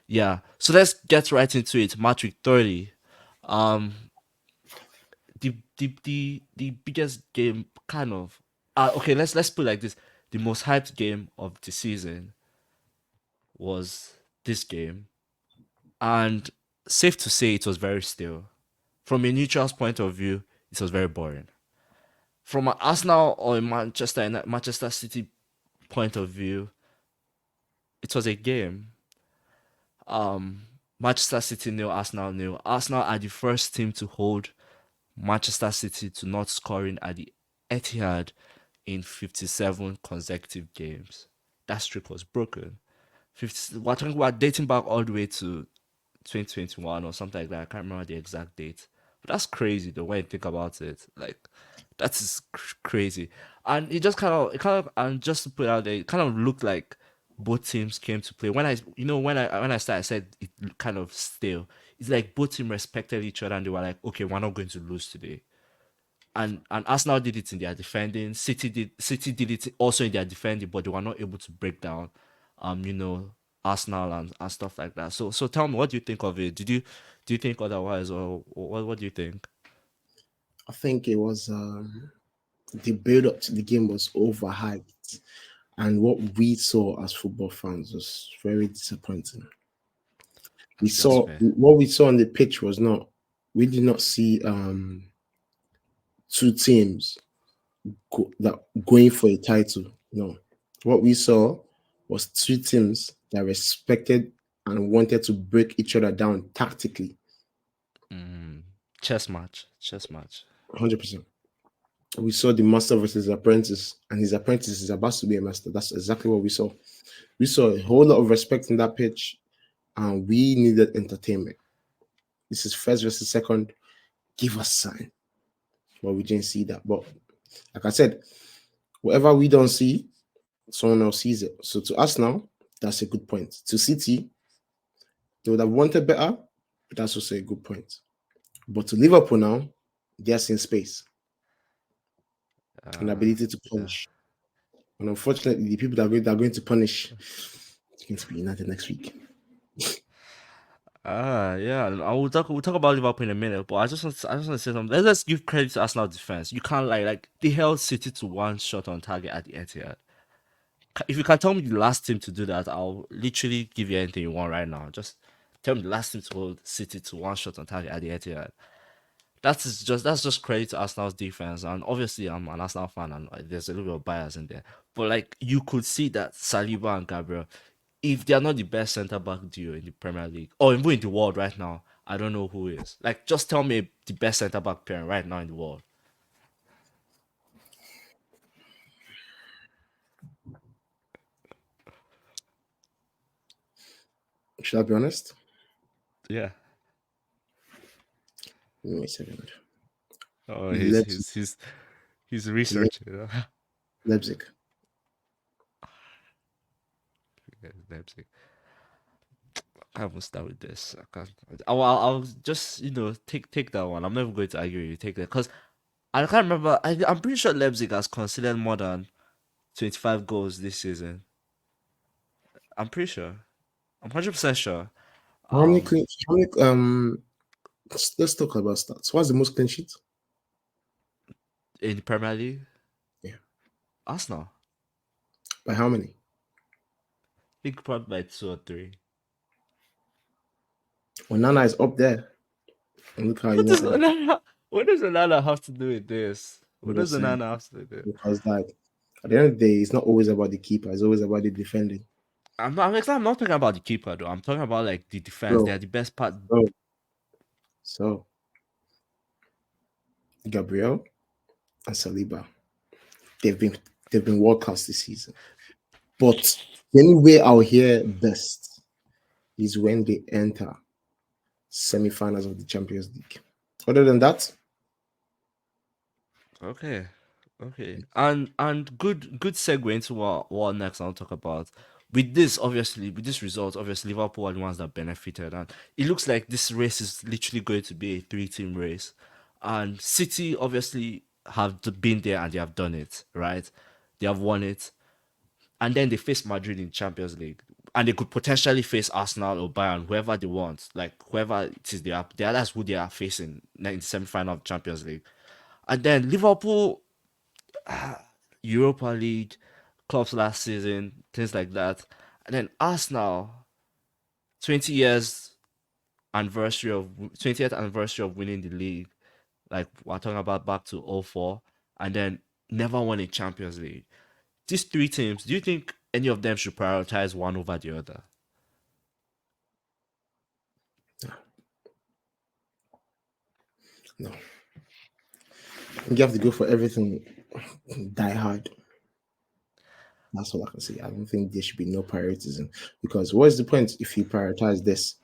Yeah. So let's get right into it. Match week 30. Um, the biggest game, kind of. Okay. Let's put it like this: the most hyped game of the season was this game, and safe to say it was very still. From a neutral's point of view, it was very boring. From an Arsenal or a Manchester City point of view, it was a game. Um, Manchester City nil, Arsenal nil. Arsenal are the first team to hold Manchester City to not scoring at the Etihad in 57 consecutive games. That streak was broken. 50, we're talking about dating back all the way to 2021 or something like that. I can't remember the exact date. But that's crazy the way you think about it. Like, that is crazy. And and just to put it out there, it kind of looked like both teams came to play. When I started, I said it kind of stale. It's like both teams respected each other and they were like, okay, we're not going to lose today. And Arsenal did it in their defending. City did it also in their defending, but they were not able to break down, um, you know, Arsenal and stuff like that. So tell me, what do you think of it? Do you think otherwise, or what do you think? I think it was the build up to the game was overhyped, and what we saw as football fans was very disappointing. We That's saw fair. what we saw on the pitch was not. We did not see two teams that going for a title. No, what we saw was two teams that respected and wanted to break each other down tactically. Mm, chess match. 100%. We saw the master versus his apprentice, and his apprentice is about to be a master. That's exactly what we saw. We saw a whole lot of respect in that pitch, and we needed entertainment. This is first versus second. Give us sign. But we didn't see that. But like I said, whatever we don't see, someone else sees it. So to us now, that's a good point. To City, they would have wanted better, but that's also a good point. But to Liverpool now, they're seeing space and Uh, ability to yeah. punish. And unfortunately, the people that are going to punish is going to be United next week. Yeah. We'll talk about Liverpool in a minute, but I just want to say something. Let's give credit to Arsenal defense. You can't like they held City to one shot on target at the Etihad. If you can tell me the last team to do that, I'll literally give you anything you want right now. Just tell me the last team to hold City to one shot on target at the Etihad. That's just credit to Arsenal's defense, and obviously I'm an Arsenal fan, and there's a little bit of bias in there. But like you could see that Saliba and Gabriel, if they are not the best centre back duo in the Premier League or even in the world right now, I don't know who is. Like, just tell me the best centre back pairing right now in the world. Should I be honest? Yeah. Give me a second. Oh, he's Leipzig. he's he's he's Leip- researching. Leipzig. Leipzig. I can't even start with this. I can't. I'll just take that one. I'm never going to argue with you. Take that because I can't remember. I'm pretty sure Leipzig has considered more than 25 goals this season. I'm pretty sure. I'm 100% sure. How many Um, clean? How many? Let's talk about stats. What's the most clean sheet? in the Premier League, Yeah. Arsenal. By how many? Big probably by two or three. Onana is up there. And look how What does United. Onana? What does Onana have to do with this? I'm What does just saying Onana have to do with this? because like at the end of the day, it's not always about the keeper. It's always about the defending. I'm not talking about the keeper though. I'm talking about like the defense. They So, are the best part. so, so Gabriel and Saliba, they've been they've been world class this season. But the only way I'll hear best is when they enter semi-finals of the Champions League. Other than that, Okay. Okay. And good segue into what next I'll talk about. With this result, obviously Liverpool are the ones that benefited, and it looks like this race is literally going to be a three-team race. And City obviously have been there and they have done it, right? They have won it. And then they face Madrid in Champions League. and they could potentially face Arsenal or Bayern, whoever they want, like whoever it is that's who they are facing in the semi-final of Champions League. And then Liverpool, Europa League, clubs last season, things like that. And then Arsenal, 20 years 20th anniversary of winning the league. Like we're talking about back to '04, and then never won a Champions League. These three teams, do you think any of them should prioritize one over the other? No, you have to go for everything. Die hard. That's all I can say. I don't think there should be no prioritism because what's the point if you prioritize this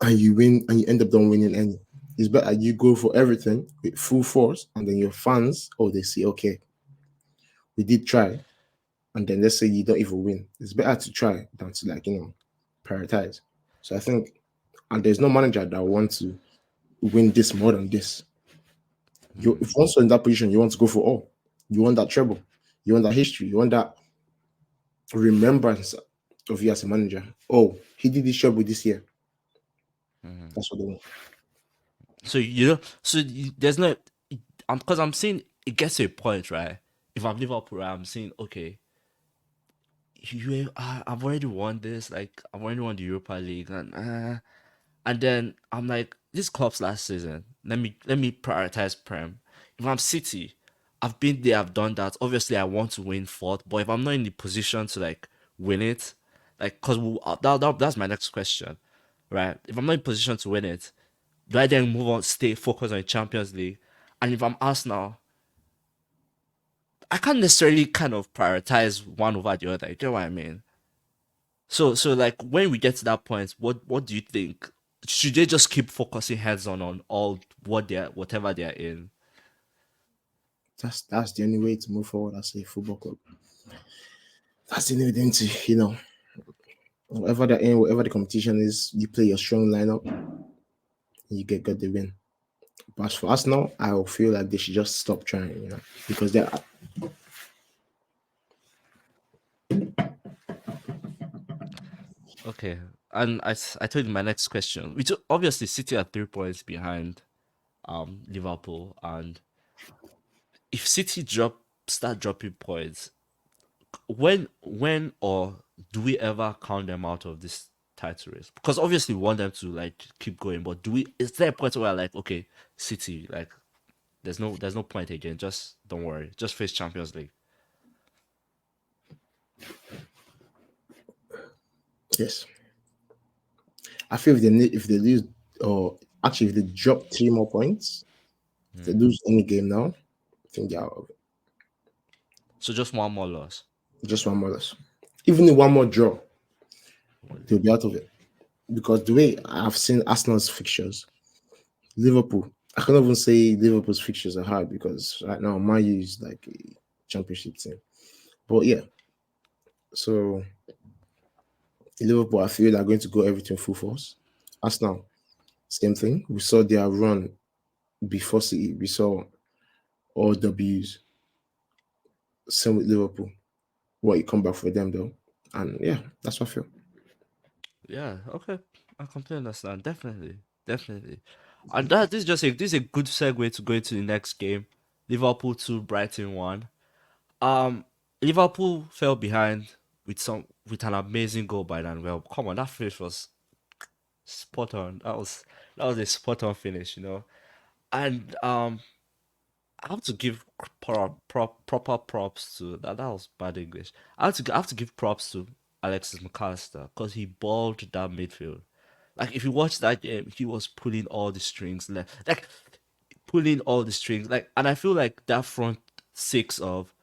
and you win and you end up not winning any? It's better you go for everything with full force, and then your fans, oh, they say, okay, we did try, and then let's say you don't even win. It's better to try than to prioritize. So I think, and there's no manager that wants to win this more than this. You, if once you're in that position, you want to go for all. You want that treble. You want that history. You want that remembrance of you as a manager. Oh, he did this treble this year. That's what they want. So there's no, because I'm saying it gets to a point, right? If I'm Liverpool, right, I'm saying okay, I've already won this, like I've already won the Europa League, and then I'm like, this club's last season. Let me prioritize Prem. If I'm City, I've been there, I've done that. Obviously, I want to win fourth, but if I'm not in the position to like win it, like because that's my next question, right? If I'm not in position to win it, do I then move on, stay focused on the Champions League? And if I'm Arsenal, I can't necessarily kind of prioritize one over the other. You get what I mean? So like when we get to that point, what do you think? Should they just keep focusing heads on all whatever they're in? That's the only way to move forward as a football club. That's the only way to, whatever they're in, whatever the competition is, you play your strong lineup, you get the win. But as for us now, I will feel like they should just stop trying, because they're Okay, and I told you my next question, which obviously City are 3 points behind Liverpool, and if City start dropping points, when or do we ever count them out of this title race? Because obviously we want them to like keep going, but do we? Is there a point where like okay, City, like there's no point again. Just don't worry. Just face Champions League. yes. I feel if they lose, or actually if they drop 3 more points, if they lose any game now, I think they're out of it. So just one more loss. Just one more loss. Even in one more draw, they'll be out of it. Because the way I've seen Arsenal's fixtures, Liverpool, I can't even say Liverpool's fixtures are hard because right now Man U is like a championship team. But yeah, so Liverpool, I feel they're going to go everything full force. Arsenal, same thing. We saw their run before City. We saw all W's. Same with Liverpool. What you come back for them though, and yeah, that's what I feel. Yeah. Okay. I completely understand. Definitely. And that this is a good segue to go into the next game. Liverpool 2, Brighton 1. Um, Liverpool fell behind with an amazing goal by Well, come on, that finish was spot on. That was a spot on finish, And I have to give proper props to that. That was bad English. I have to give props to Alexis McAllister because he balled that midfield. Like if you watch that game, he was pulling all the strings left, like pulling all the strings. Like, and I feel like that front six of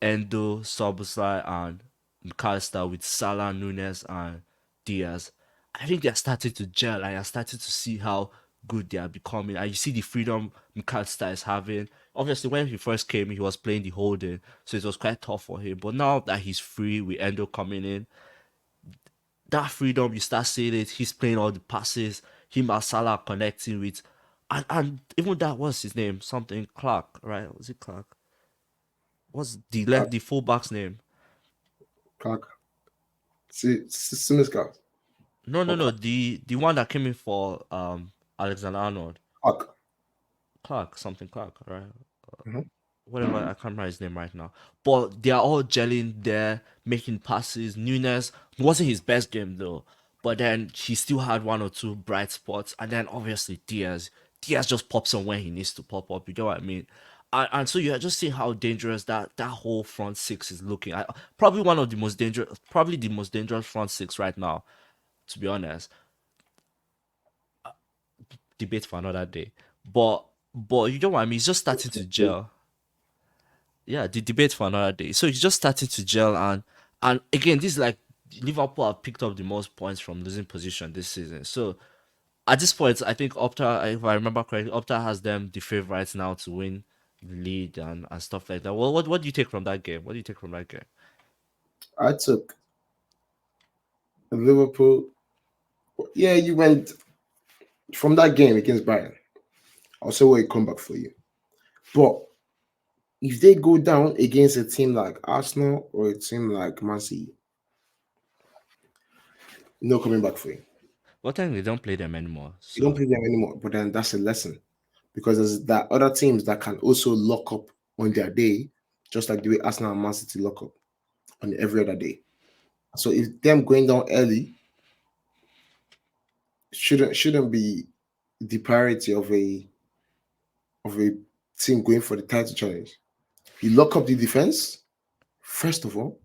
Endo, Soboslai, and McAllister with Salah, Nunes, and Diaz. I think they're starting to gel and you're starting to see how good they are becoming. And you see the freedom McAllister is having. Obviously, when he first came, he was playing the holding, so it was quite tough for him. But now that he's free with Endo coming in, that freedom, you start seeing it. He's playing all the passes. Him and Salah connecting with, and even that was his name, something Clark, right? Was it Clark? What's the Clark, fullback's name? Clark. Simmons. No, no, Or no. The one that came in for Alexander Arnold, Clark. Clark, right? Mhm. Whatever, I can't remember his name right now. But they are all gelling there, making passes. Nunes wasn't his best game though, but then he still had one or two bright spots. And then obviously Diaz just pops on when he needs to pop up. You know what I mean? And so you're just seeing how dangerous that whole front six is looking. Probably one of the most dangerous, probably the most dangerous front six right now. To be honest, debate for another day. But you know what I mean? It's just starting to gel. Yeah, the debate for another day. So it's just starting to gel, and again, this is like Liverpool have picked up the most points from losing position this season. So at this point, I think Opta, if I remember correctly, Opta has them the favourites now to win the league and stuff like that. Well, what do you take from that game? What do you take from that game? I took Liverpool. Yeah, you went from that game against Brighton. I'll say what a comeback for you. But if they go down against a team like Arsenal or a team like Man City, no coming back for you. What time they don't play them anymore? You don't So play them anymore. But then that's a lesson because there's that other teams that can also lock up on their day, just like the way Arsenal and Man City lock up on every other day. So if them going down early shouldn't be the priority of a team going for the title challenge. You lock up the defense first of all.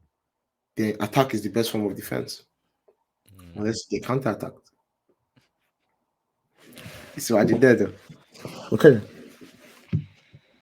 The attack is the best form of defense, unless they counter attack. So I did that. Okay.